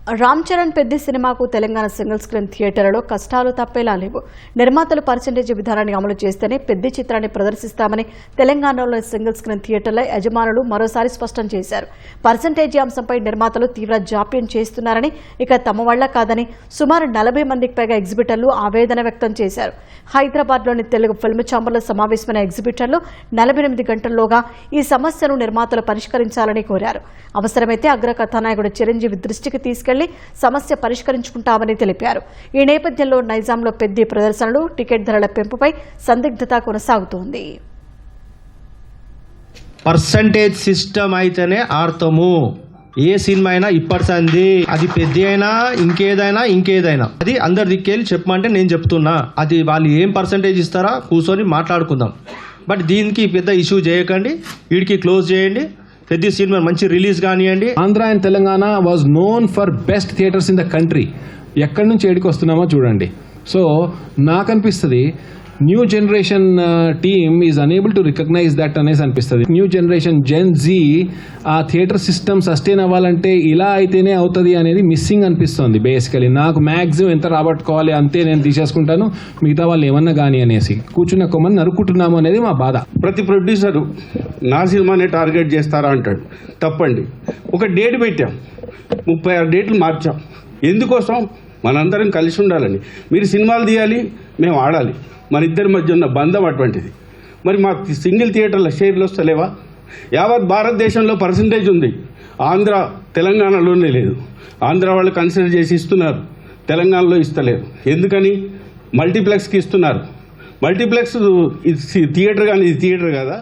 రామ్ చరణ్ పెద్ది సినిమాకు Telangana single screen థియేటర్లలో కష్టాలు తప్పేలా లేవు. నిర్మాతలు పర్సెంటేజ్ విధానాన్ని అమలు చేస్తేనే పెద్ది చిత్రాన్ని ప్రదర్శిస్తామని తెలంగాణలో సింగిల్ స్క్రీన్ థియేటర్ల యజమానులు మరోసారి స్పష్టం చేశారు. పర్సెంటేజీ అంశంపై నిర్మాతలు తీవ్ర జాప్యం చేస్తున్నారని, ఇక తమ వల్ల కాదని సుమారు 40 మందికి పైగా ఎగ్జిబిటర్లు ఆవేదన వ్యక్తం చేశారు. హైదరాబాద్లోని తెలుగు ఫిల్మ్ ఛాంబర్లో సమావేశమైన ఎగ్జిబిటర్లు 48 గంటల్లోగా ఈ సమస్యను నిర్మాతలు పరిష్కరించాలని కోరారు. అవసరమైతే అగ్ర కథానాయకుడు చిరంజీవి దృష్టికి తీసుకెళ్లి సమస్య పరిష్కరించుకుంటామని తెలిపారు. ఈ నేపథ్యంలో నైజాంలో పెద్ది ప్రదర్శనలు, టికెట్ ధరల పెంపుపై సందిగ్ధత కొనసాగుతోంది. పర్సంటేజ్ సిస్టమ్ అయితేనే ఆడతాము. ఏ సినిమా అయినా ఇప్పటిసంది, అది పెద్ద అయినా ఇంకేదైనా అది అందరి దిక్కేళ్ళి చెప్పమంటే నేను చెప్తున్నా. అది వాళ్ళు ఏం పర్సంటేజ్ ఇస్తారా కూర్చొని మాట్లాడుకుందాం. బట్ దీనికి పెద్ద ఇష్యూ చేయకండి, వీడికి క్లోజ్ చేయండి. పెద్ద సినిమా మంచి రిలీజ్ కానివ్వండి. Andhra and Telangana was known for best theatres in the country. ఎక్కడి నుంచి ఏడికి వస్తున్నామో చూడండి. సో నాకు అనిపిస్తుంది new generation team is unable to recognise that అనేసి అనిపిస్తుంది. న్యూ జనరేషన్ జెన్ జీ ఆ థియేటర్ సిస్టమ్ సస్టైన్ అవ్వాలంటే ఇలా అయితేనే అవుతుంది అనేది మిస్సింగ్ అనిపిస్తుంది. బేసికలీ నాకు మ్యాక్సిమం ఎంత రాబట్టుకోవాలి అంతే నేను తీసేసుకుంటాను, మిగతా వాళ్ళు ఏమన్నా కానీ అనేసి కూర్చున్న కొమ్మని నరుక్కుంటున్నాము అనేది మా బాధ. ప్రతి ప్రొడ్యూసరు నా సినిమానే టార్గెట్ చేస్తారా అంటాడు. తప్పండి. ఒక డేట్ పెట్టాం, 36 డేట్లు మార్చాం. ఎందుకోసం? మనందరం కలిసి ఉండాలని. మీరు సినిమాలు తీయాలి, మేము ఆడాలి. మన ఇద్దరి మధ్య ఉన్న బంధం అటువంటిది. మరి మా సింగిల్ థియేటర్ల షేర్లు వస్తలేవా? యావత్ భారతదేశంలో పర్సంటేజ్ ఉంది, ఆంధ్ర తెలంగాణలోనే లేదు. ఆంధ్ర వాళ్ళు కన్సిడర్ చేసి ఇస్తున్నారు, తెలంగాణలో ఇస్తలేరు. ఎందుకని? మల్టీప్లెక్స్కి ఇస్తున్నారు. మల్టీప్లెక్స్ థియేటర్ కానీ ఇది థియేటర్ కదా.